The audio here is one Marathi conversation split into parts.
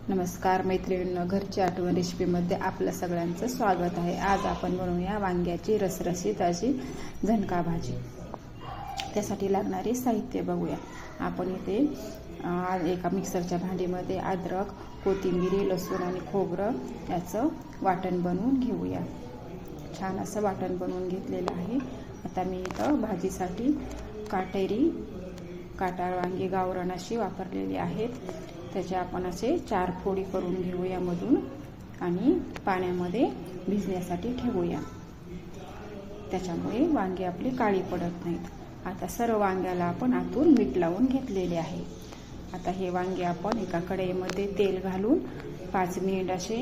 नमस्कार मैत्रिणींनो, घरची आठवण रेसिपीमध्ये आपलं सगळ्यांचं स्वागत आहे। आज आपण बनवूया वांग्याची रसरशीत अशी झणका भाजी। त्यासाठी लागणारे साहित्य बघूया। आपण इथे एका मिक्सरच्या भांडीमध्ये अद्रक, कोथिंबीर, लसूण आणि खोबरं याचं वाटण बनवून घेऊया। छान असं वाटण बनवून घेतलेलं आहे। आता मी इथं भाजीसाठी काटाळ वांगी गावरान अशी वापरलेली आहेत। त्याचे आपण असे 4 फोडी करून घेऊया मधून आणि पाण्यामध्ये भिजण्यासाठी ठेवूया। त्याच्यामुळे वांगे आपली काळी पडत नाहीत। आता सर्व वांग्याला आपण आतून मीठ लावून घेतलेले आहे। आता हे वांगे आपण एका कढईमध्ये तेल घालून 5 मिनिट असे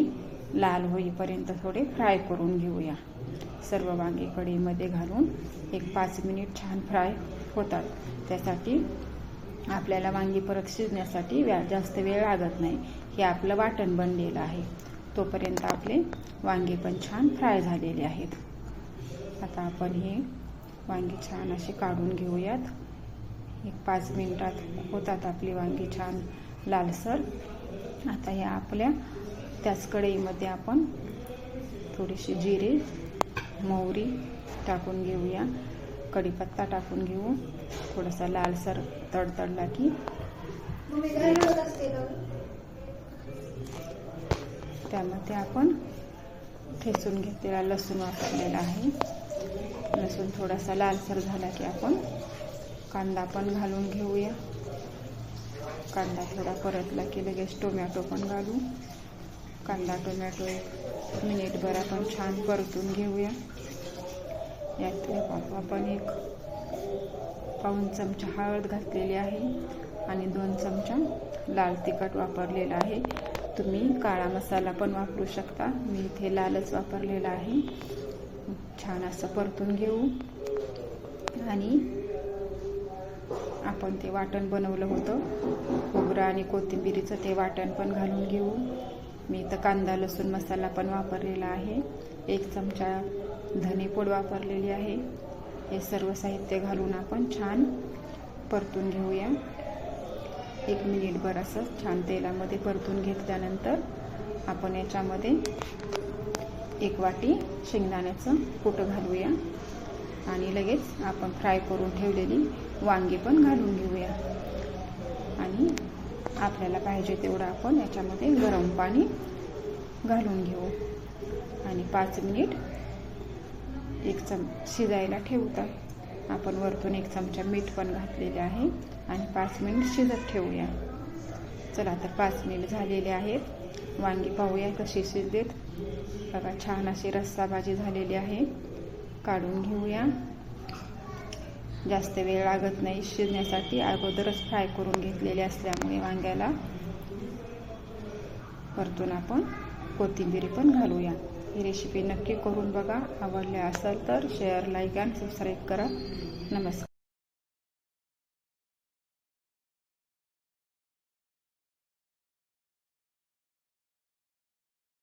लाल होईपर्यंत थोडे फ्राय करून घेऊया। सर्व वांगे कढईमध्ये घालून एक 5 मिनिट छान फ्राय होतात। त्यासाठी आपल्याला वांगी परत शिजण्यासाठी जास्त वेळ लागत नाही। हे आपलं वाटण बनलेलं आहे, तोपर्यंत आपले वांगे पण छान फ्राय झालेले आहेत। आता आपण हे वांगी छान असे काढून घेऊयात। एक 5 मिनिटात होतात आपली वांगी छान लालसर। आता या आपल्या त्याच कढईमध्ये आपण थोडीशी जिरे, मोहरी टाकून घेऊया। कढीपत्ता टाकून घेऊ। थोडासा लालसर तडतडला की त्यामध्ये आपण ठेचून घेतलेला लसूण वापरलेला आहे। लसूण थोडासा लालसर झाला की आपण कांदा पण घालून घेऊया। कांदा थोडा परतला की लगेच टोमॅटो पण घालू। कांदा टोमॅटो 1 मिनिटभर आपण छान परतून घेऊया। यात आपण एक पाऊण चमचा हळद घातलेली आहे आणि 2 चमचा लाल तिखट वापरलेला आहे। तुम्ही काळा मसाला पण वापरू शकता, मी इथे लालच वापरलेला आहे। छान असं परतून घेऊ आणि आपण ते वाटण बनवलं होतं खोबरं आणि कोथिंबीरीचं ते वाटण पण घालून घेऊ। मी इथं कांदा लसूण मसाला पण वापरलेला आहे। 1 चमचा धनेपूड वापरलेली आहे। हे सर्व साहित्य घालून आपण छान परतून घेऊया। 1 मिनिटभर असं छान तेलामध्ये परतून घेतल्यानंतर आपण याच्यामध्ये 1 वाटी शेंगदाण्याचं कूट घालूया आणि लगेच आपण फ्राय करून ठेवलेली वांगी पण घालून घेऊया आणि आपल्याला पाहिजे तेवढं आपण याच्यामध्ये गरम पाणी घालून घेऊ आणि 5 मिनिट शिजायला ठेवतात। आपण वरतून 1 चमचा मीठ पण घातलेले आहे आणि 5 मिनिट शिजत ठेवूया। चला तर 5 मिनिट झालेले आहेत। वांगी पाहूया कशी शिजलेत। बघा छान अशी रस्सा भाजी झालेली आहे। काढून घेऊया। जास्त वेळ लागत नाही शिजण्यासाठी, अगोदरच फ्राय करून घेतलेले असल्यामुळे वांग्याला। वरतून आपण कोथिंबीर पण घालूया। ही रेसिपी नक्की करून बघा। आवडली असेल तर शेअर, लाईक आणि सबस्क्राईब करा। नमस्कार।